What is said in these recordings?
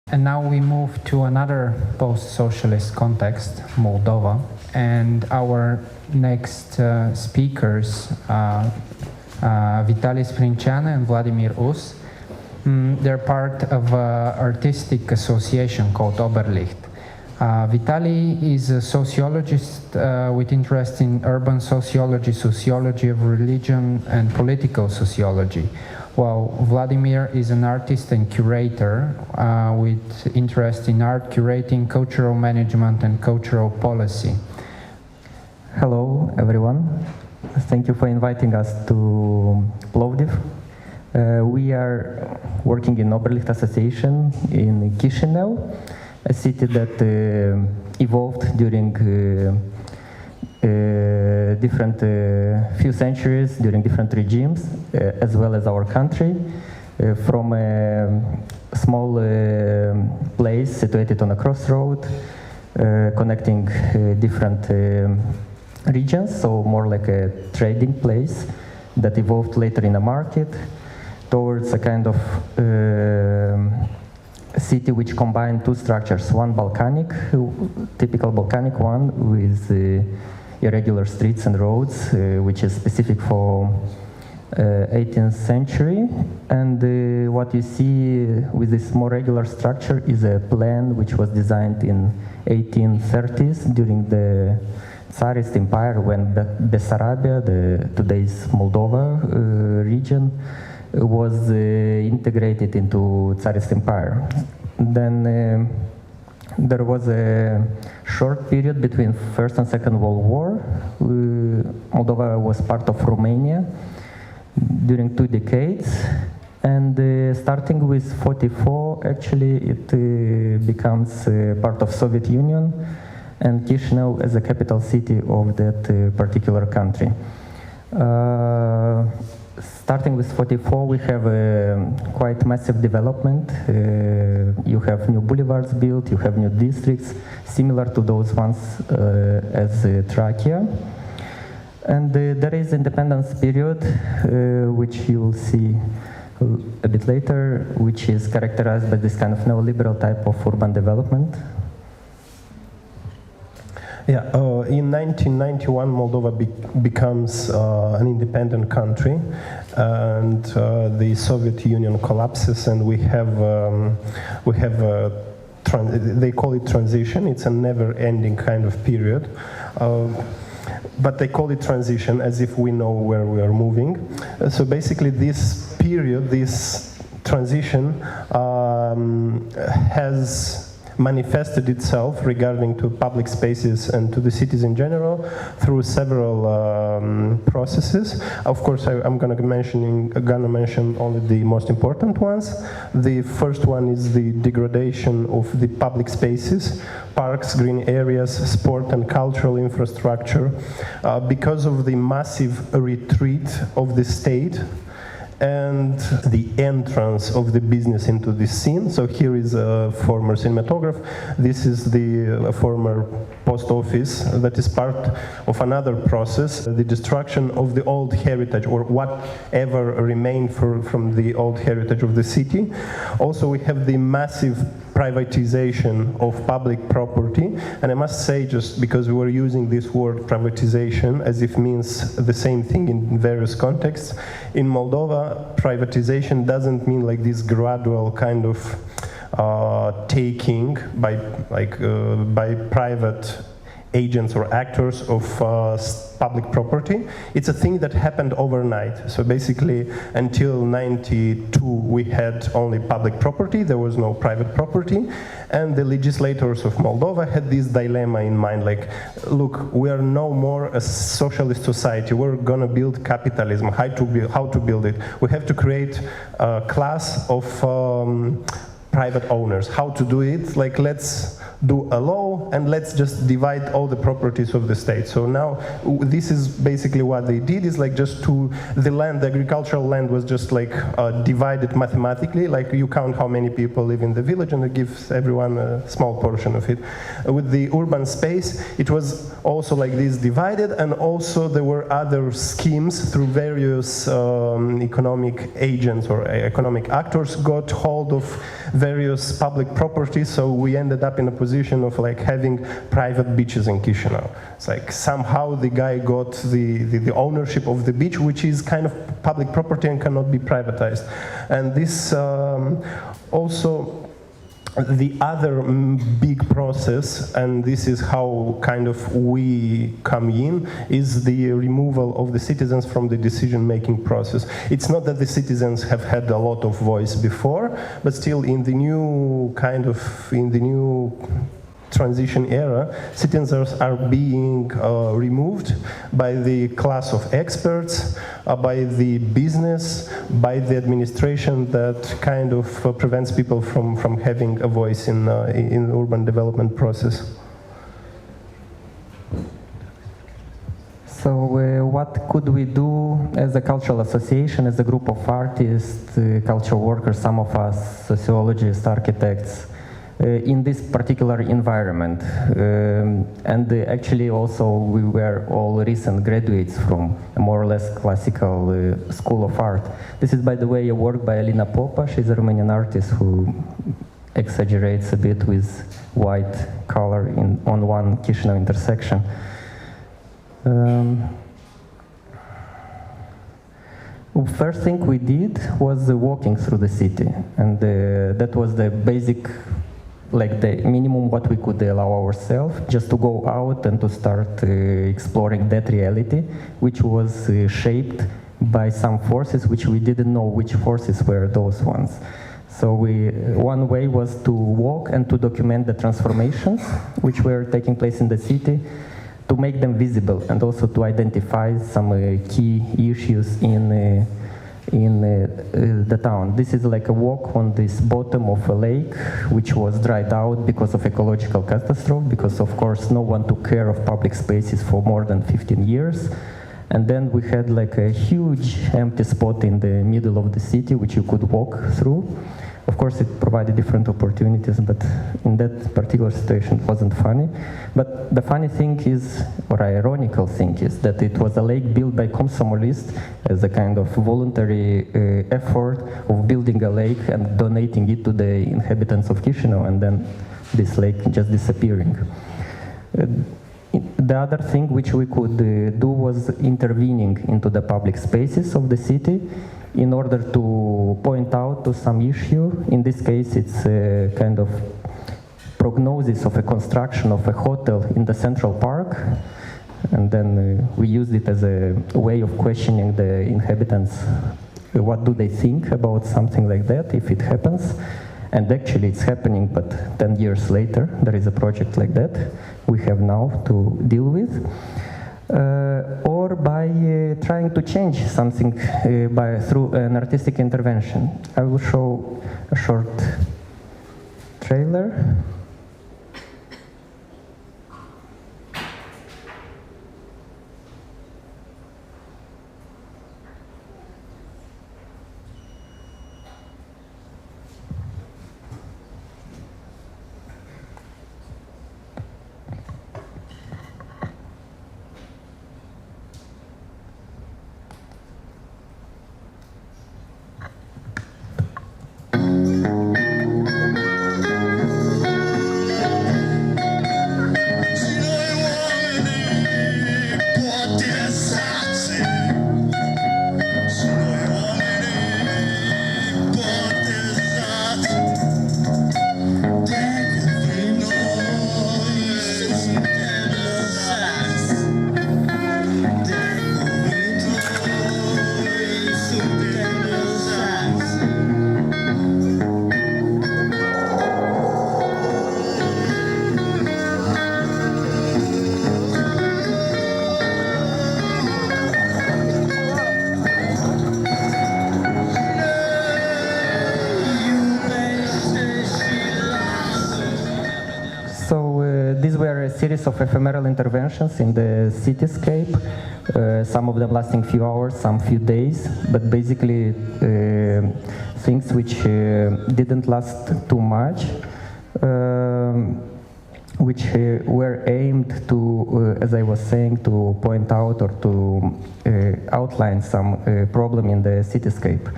And now we move to another post-socialist context, Moldova, and our next speakers, Vitalie Sprinceana and Vladimir Us. They're part of an artistic association called Oberlicht. Vitalie is a sociologist with interest in urban sociology, sociology of religion, and political sociology, while Vladimir is an artist and curator with interest in art curating, cultural management, and cultural policy. Hello, everyone. Thank you for inviting us to Plovdiv. We are working in Oberlicht Association in Chisinau, a city that evolved during different few centuries, during different regimes, as well as our country, from a small place situated on a crossroad, connecting different regions, so more like a trading place that evolved later in a market, towards a kind of city which combined two structures, one Balkanic, typical Balkanic one with irregular streets and roads, which is specific for 18th century, and what you see with this more regular structure is a plan which was designed in 1830s during the Tsarist Empire, when Bessarabia, today's Moldova region, was integrated into Tsarist Empire. Then there was a short period between First and Second World War. Moldova was part of Romania during 2 decades, and starting with 44, actually it becomes part of Soviet Union, and Chisinau as a capital city of that particular country. Starting with 44, we have a quite massive development. You have new boulevards built, you have new districts, similar to those ones as Trachea. And there is independence period, which you will see a bit later, which is characterized by this kind of neoliberal type of urban development. Yeah, in 1991, Moldova becomes an independent country, and the Soviet Union collapses, and we have they call it transition. It's a never-ending kind of period, but they call it transition as if we know where we are moving. So basically, this period, this transition, has manifested itself regarding to public spaces and to the cities in general through several processes. Of course, I'm gonna mention only the most important ones. The first one is the degradation of the public spaces, parks, green areas, sport and cultural infrastructure, because of the massive retreat of the state and the entrance of the business into this scene. So here is a former cinematograph. This is the former post office that is part of another process, the destruction of the old heritage, or whatever remained from the old heritage of the city. Also, we have the massive privatization of public property, and I must say, just because we were using this word privatization as if means the same thing in various contexts, in Moldova, privatization doesn't mean like this gradual kind of taking by private agents or actors of public property. It's a thing that happened overnight. So basically, until 92, we had only public property. There was no private property. And the legislators of Moldova had this dilemma in mind, like, look, we are no more a socialist society. We're going to build capitalism. How to build it? We have to create a class of private owners. How to do it? Like, let's do a law and let's just divide all the properties of the state. So now this is basically what they did, is like just the land, the agricultural land was just like divided mathematically, like you count how many people live in the village and it gives everyone a small portion of it. With the urban space, it was also like this divided, and also there were other schemes through various economic agents or economic actors got hold of various public properties, so we ended up in a position of like having private beaches in Chisinau. It's like somehow the guy got the ownership of the beach, which is kind of public property and cannot be privatized. And this also, the other big process, and this is how kind of we come in, is the removal of the citizens from the decision-making process. It's not that the citizens have had a lot of voice before, but still in the new transition era, citizens are being removed by the class of experts, by the business, by the administration that kind of prevents people from having a voice in the urban development process. So what could we do as a cultural association, as a group of artists, cultural workers, some of us sociologists, architects, in this particular environment? And actually also we were all recent graduates from a more or less classical school of art. This is, by the way, a work by Alina Popa. She's a Romanian artist who exaggerates a bit with white color on one Chisinau intersection. First thing we did was walking through the city, and that was the basic, like the minimum what we could allow ourselves, just to go out and to start exploring that reality, which was shaped by some forces which we didn't know which forces were those ones. So one way was to walk and to document the transformations which were taking place in the city, to make them visible, and also to identify some key issues in the town. This is like a walk on this bottom of a lake which was dried out because of ecological catastrophe, because of course no one took care of public spaces for more than 15 years. And then we had like a huge empty spot in the middle of the city which you could walk through. Of course it provided different opportunities, but in that particular situation it wasn't funny. But the funny thing is, or ironical thing is, that it was a lake built by Komsomolists as a kind of voluntary effort of building a lake and donating it to the inhabitants of Chisinau, and then this lake just disappearing. The other thing which we could do was intervening into the public spaces of the city in order to point out to some issue. In this case, it's a kind of prognosis of a construction of a hotel in the Central Park. And then we used it as a way of questioning the inhabitants. What do they think about something like that, if it happens? And actually it's happening, but 10 years later, there is a project like that we have now to deal with. Or by trying to change something through an artistic intervention. I will show a short trailer. Series of ephemeral interventions in the cityscape, some of them lasting few hours, some few days, but basically things which didn't last too much, which were aimed to, as I was saying, to point out or to outline some problem in the cityscape.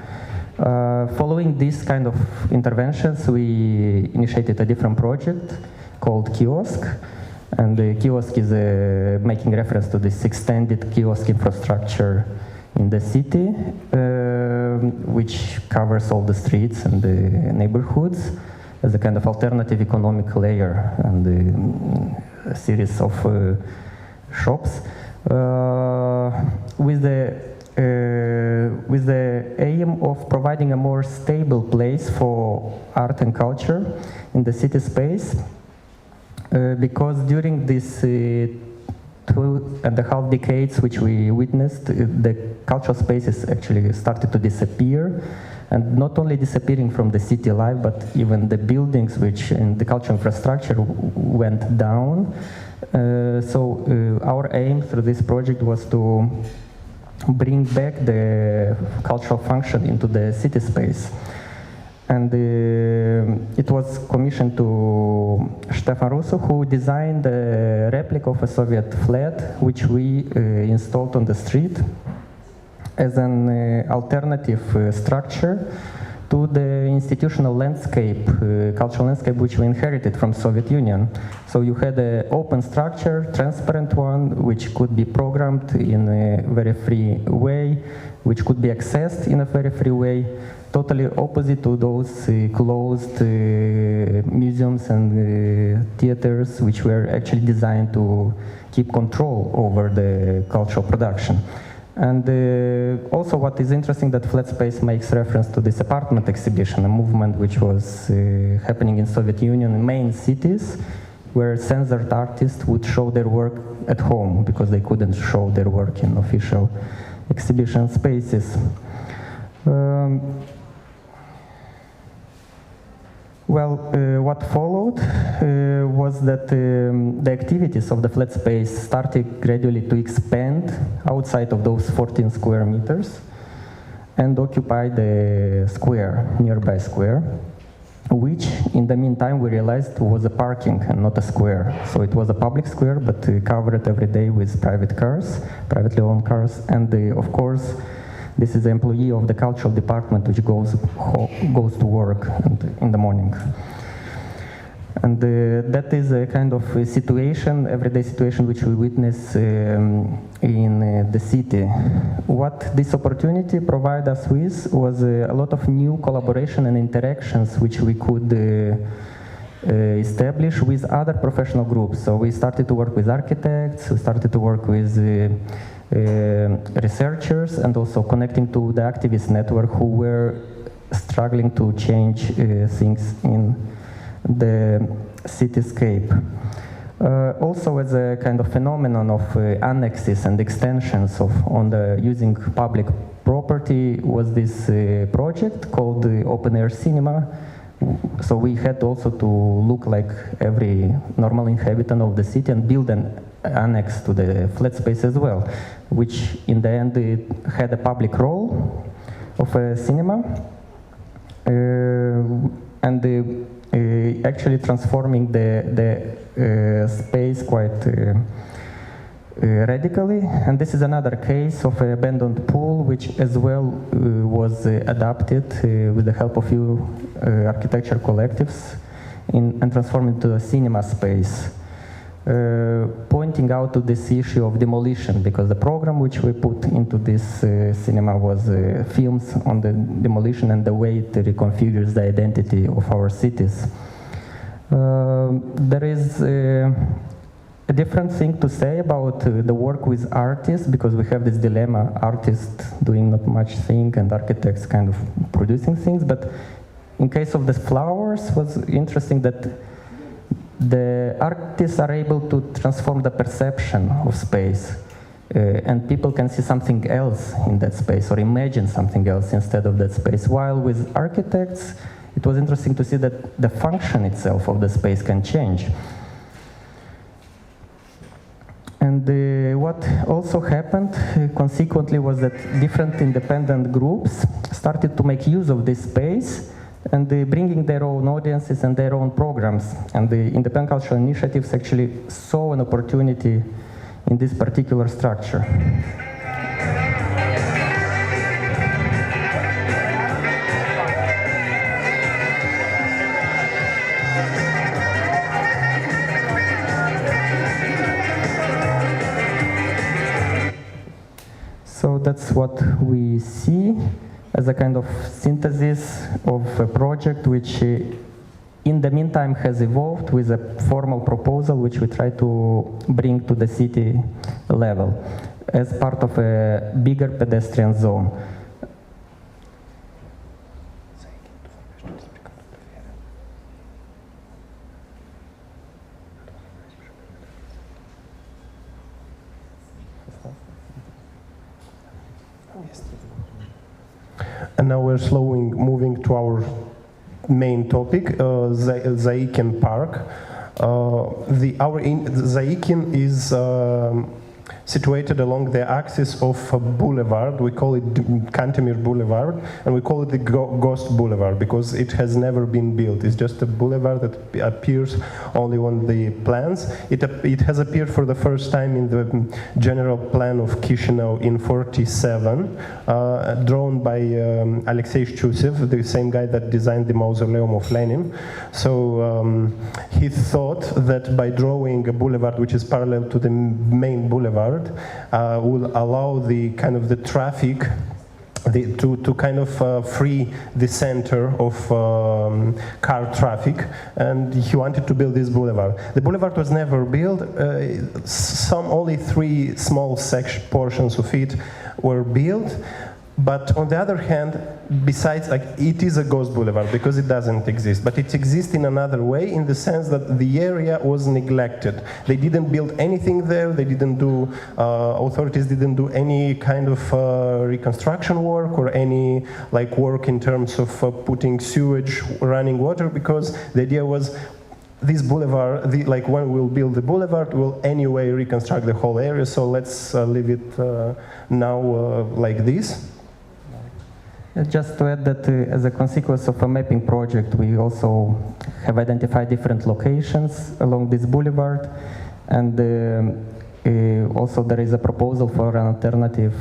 Following this kind of interventions, we initiated a different project called Kiosk. And the kiosk is making reference to this extended kiosk infrastructure in the city, which covers all the streets and the neighborhoods as a kind of alternative economic layer and a series of shops with the aim of providing a more stable place for art and culture in the city space. Because during these 2.5 decades which we witnessed, the cultural spaces actually started to disappear, and not only disappearing from the city life, but even the buildings which in the cultural infrastructure went down. So our aim through this project was to bring back the cultural function into the city space. And it was commissioned to Stefan Russo, who designed a replica of a Soviet flag, which we installed on the street as an alternative structure to the institutional landscape, cultural landscape, which we inherited from Soviet Union. So you had an open structure, transparent one, which could be programmed in a very free way, which could be accessed in a very free way, totally opposite to those closed museums and theaters, which were actually designed to keep control over the cultural production. And also what is interesting that Flat Space makes reference to this apartment exhibition, a movement which was happening in Soviet Union in main cities, where censored artists would show their work at home because they couldn't show their work in official exhibition spaces. What followed was that the activities of the flat space started gradually to expand outside of those 14 square meters and occupy the square, nearby square, which in the meantime we realized was a parking and not a square. So it was a public square, but covered every day with private cars, privately owned cars, and of course, this is the employee of the cultural department which goes to work in the morning. And that is a kind of a situation, everyday situation which we witness in the city. What this opportunity provided us with was a lot of new collaboration and interactions which we could establish with other professional groups. So we started to work with architects, we started to work with researchers, and also connecting to the activist network who were struggling to change things in the cityscape. Also as a kind of phenomenon of annexes and extensions on the using public property was this project called the Open Air Cinema. So we had also to look like every normal inhabitant of the city and build an annex to the flat space as well, which in the end it had a public role of a cinema and actually transforming the space quite radically. And this is another case of an abandoned pool, which as well was adapted with the help of few architecture collectives and transformed into a cinema space. Pointing out to this issue of demolition, because the program which we put into this cinema was films on the demolition and the way it reconfigures the identity of our cities. There is a different thing to say about the work with artists, because we have this dilemma, artists doing not much thing and architects kind of producing things. But in case of the flowers, it was interesting that the artists are able to transform the perception of space and people can see something else in that space or imagine something else instead of that space. While with architects, it was interesting to see that the function itself of the space can change. And what also happened consequently was that different independent groups started to make use of this space and bringing their own audiences and their own programs. And the independent cultural initiatives actually saw an opportunity in this particular structure. what we see as a kind of synthesis of a project which in the meantime has evolved with a formal proposal which we try to bring to the city level as part of a bigger pedestrian zone. And now we're slowly moving to our main topic, Zaikin Park. Zaikin is situated along the axis of a boulevard. We call it Cantemir Boulevard, and we call it the Ghost Boulevard because it has never been built. It's just a boulevard that appears only on the plans. It has appeared for the first time in the general plan of Chisinau in '47, drawn by Alexei Shchusev, the same guy that designed the mausoleum of Lenin. So he thought that by drawing a boulevard which is parallel to the main boulevard, will allow the kind of the traffic to kind of free the center of car traffic, and he wanted to build this boulevard. The boulevard was never built. Only 3 small portions of it were built. But on the other hand, besides, like, it is a ghost boulevard because it doesn't exist. But it exists in another way, in the sense that the area was neglected. They didn't build anything there. They didn't do, authorities didn't do any kind of reconstruction work or any like work in terms of putting sewage, running water, because the idea was, this boulevard, like when we'll build the boulevard, we'll anyway reconstruct the whole area. So let's leave it now like this. Just to add that as a consequence of a mapping project, we also have identified different locations along this boulevard, and also there is a proposal for an alternative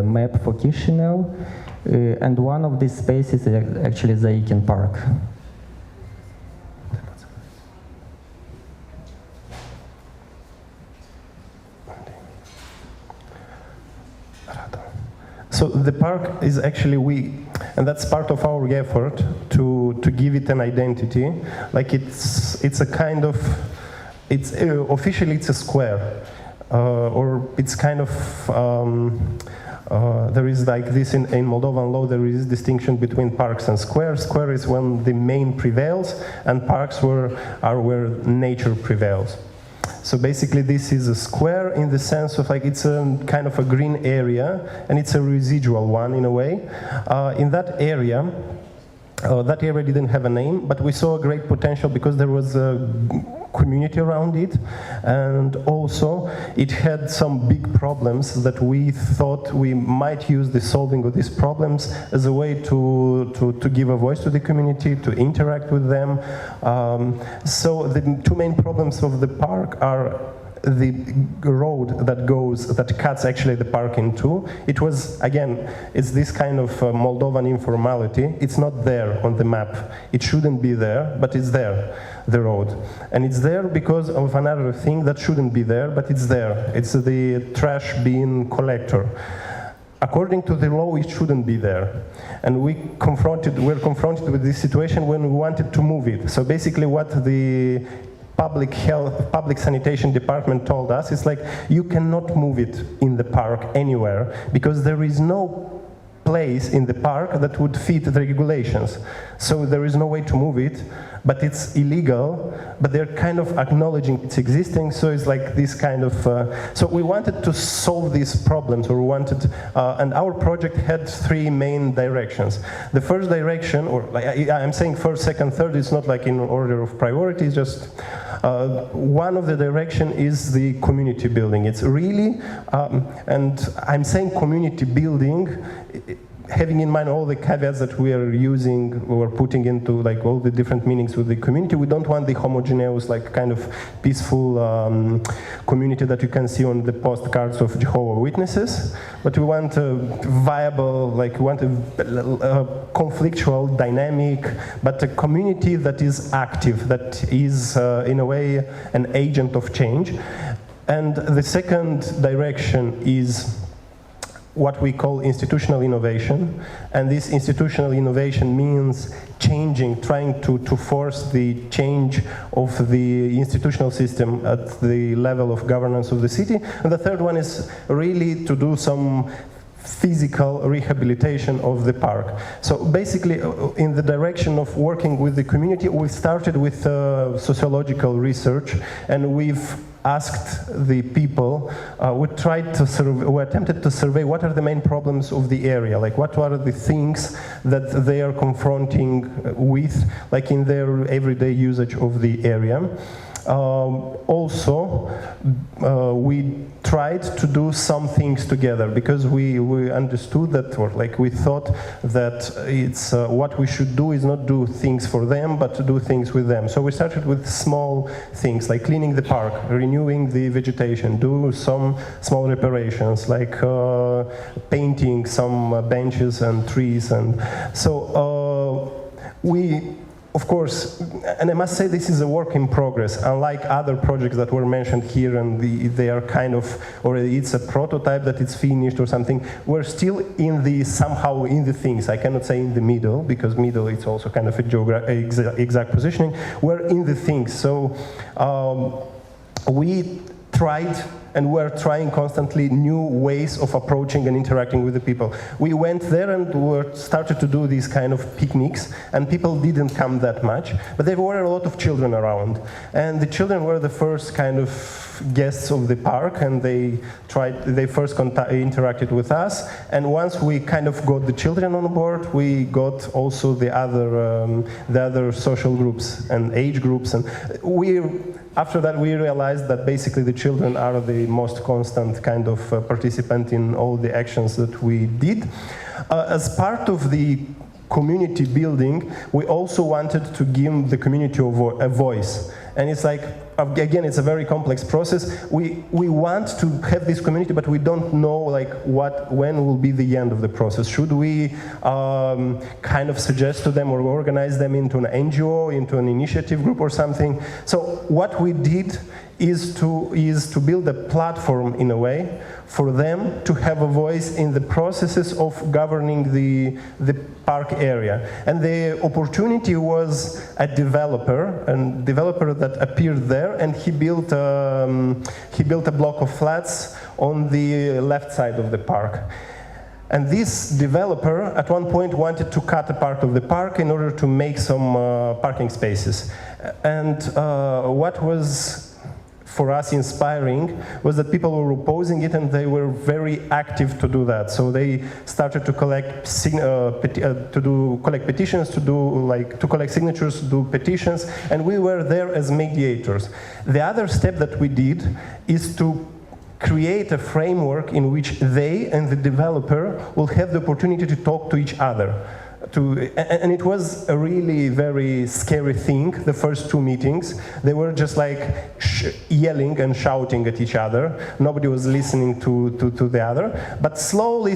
map for Chisinau, and one of these spaces is actually Zaikin Park. So the park is actually and that's part of our effort to give it an identity. Like it's a kind of, officially it's a square, or it's kind of, there is like this in Moldovan law, there is this distinction between parks and squares. Square is when the main prevails, and parks are where nature prevails. So basically this is a square in the sense of like it's a kind of a green area, and it's a residual one in a way. In that area didn't have a name, but we saw a great potential because there was a community around it, and also it had some big problems that we thought we might use the solving of these problems as a way to give a voice to the community, to interact with them. So the 2 main problems of the park are the road that cuts actually the park in 2. It was, again, it's this kind of Moldovan informality. It's not there on the map. It shouldn't be there, but it's there, the road. And it's there because of another thing that shouldn't be there, but it's there. It's the trash bin collector. According to the law, it shouldn't be there. And we're confronted with this situation when we wanted to move it. So basically what the public sanitation department told us is like, you cannot move it in the park anywhere because there is no place in the park that would fit the regulations. So there is no way to move it, but it's illegal, but they're kind of acknowledging it's existing, so it's like this kind of, so we wanted to solve these problems, or we wanted, and our project had 3 main directions. The first direction, or like, I'm saying first, second, third, it's not like in order of priority, it's just, one of the direction is the community building. It's really, and I'm saying community building, having in mind all the caveats that we are using, or putting into like all the different meanings with the community. We don't want the homogeneous, like kind of peaceful community that you can see on the postcards of Jehovah's Witnesses, but we want a viable, like we want a conflictual, dynamic, but a community that is active, that is in a way an agent of change. And the second direction is what we call institutional innovation. And this institutional innovation means changing, trying to force the change of the institutional system at the level of governance of the city. And the third one is really to do some physical rehabilitation of the park. So basically, in the direction of working with the community, we started with sociological research, and we've asked the people, we attempted to survey what are the main problems of the area, like what are the things that they are confronting with, like in their everyday usage of the area. Also, we tried to do some things together because we understood that, or like we thought that it's what we should do is not do things for them, but to do things with them. So we started with small things like cleaning the park, renewing the vegetation, do some small reparations like painting some benches and trees, and so we. Of course, and I must say this is a work in progress, unlike other projects that were mentioned here, and they are kind of, or it's a prototype that it's finished or something. We're still somehow in the things. I cannot say in the middle, because middle it's also kind of a exact positioning. We're in the things, so we tried, and we're trying constantly new ways of approaching and interacting with the people. We went there and started to do these kind of picnics, and people didn't come that much, but there were a lot of children around. And the children were the first kind of guests of the park, and they first interacted with us. And once we kind of got the children on board, we got also the other social groups and age groups. And after that, we realized that basically the children are the most constant kind of participant in all the actions that we did. As part of the community building, we also wanted to give the community a voice. And it's like, again, it's a very complex process. We want to have this community, but we don't know like when will be the end of the process. Should we kind of suggest to them or organize them into an NGO, into an initiative group or something? So what we did is to build a platform in a way for them to have a voice in the processes of governing the park area. And the opportunity was a developer that appeared there, and he built a block of flats on the left side of the park. And this developer at one point wanted to cut a part of the park in order to make some parking spaces. And what was for us inspiring was that people were opposing it, and they were very active to do that. So they started to collect petitions, to collect signatures, to do petitions, and we were there as mediators. The other step that we did is to create a framework in which they and the developer will have the opportunity to talk to each other. And it was a really very scary thing, the first two meetings. They were just like yelling and shouting at each other. Nobody was listening to the other. But slowly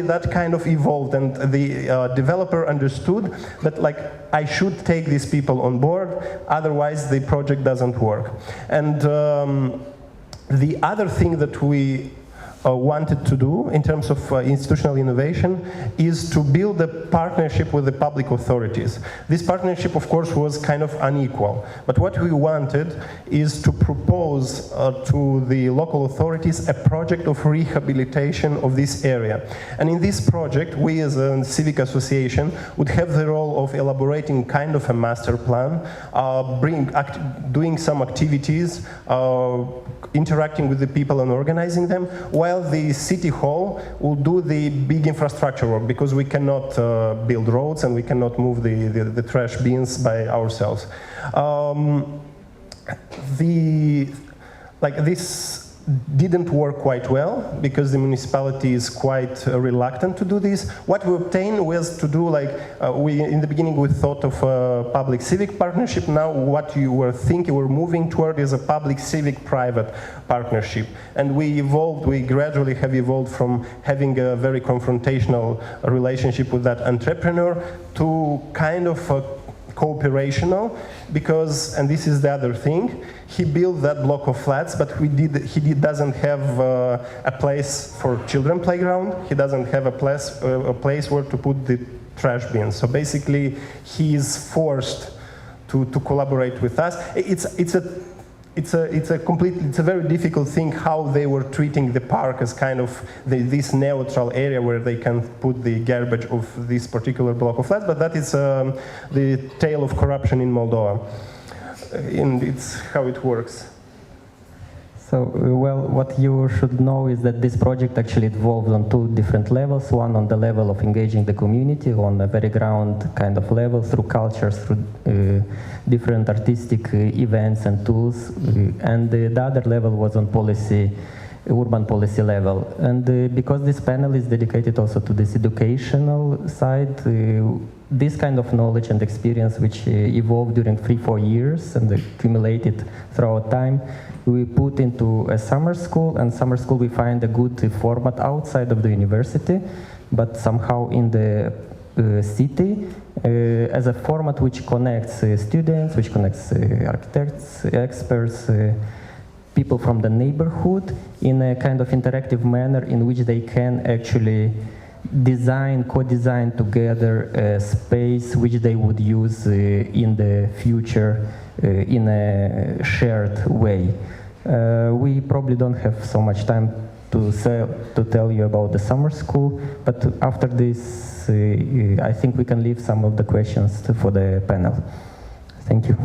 that kind of evolved, and the developer understood that like I should take these people on board, otherwise the project doesn't work. And the other thing that we wanted to do in terms of institutional innovation is to build a partnership with the public authorities. This partnership, of course, was kind of unequal, but what we wanted is to propose to the local authorities a project of rehabilitation of this area. And in this project, we as a civic association would have the role of elaborating kind of a master plan, doing some activities, interacting with the people and organizing them, while the city hall will do the big infrastructure work, because we cannot build roads and we cannot move the trash bins by ourselves. This didn't work quite well because the municipality is quite reluctant to do this. What we obtained was to do in the beginning we thought of a public civic partnership. Now what you were moving toward is a public civic private partnership. And we gradually have evolved from having a very confrontational relationship with that entrepreneur to kind of cooperational because, and this is the other thing, he built that block of flats, but doesn't have a place for children playground. He doesn't have a place where to put the trash bins. So basically, he is forced to collaborate with us. It's a very difficult thing how they were treating the park as kind of this neutral area where they can put the garbage of this particular block of flats, but that is the tale of corruption in Moldova. And it's how it works. So, well, what you should know is that this project actually evolved on two different levels. One on the level of engaging the community on a very ground kind of level through cultures, through different artistic events and tools. And the other level was on policy, urban policy level. And because this panel is dedicated also to this educational side, this kind of knowledge and experience which evolved during 3-4 years and accumulated throughout time, we put into a summer school, and summer school we find a good format outside of the university, but somehow in the city, as a format which connects students, which connects architects, experts, people from the neighborhood in a kind of interactive manner in which they can actually co-design together a space which they would use in the future in a shared way. We probably don't have so much time to tell you about the summer school, but after this, I think we can leave some of the questions for the panel. Thank you.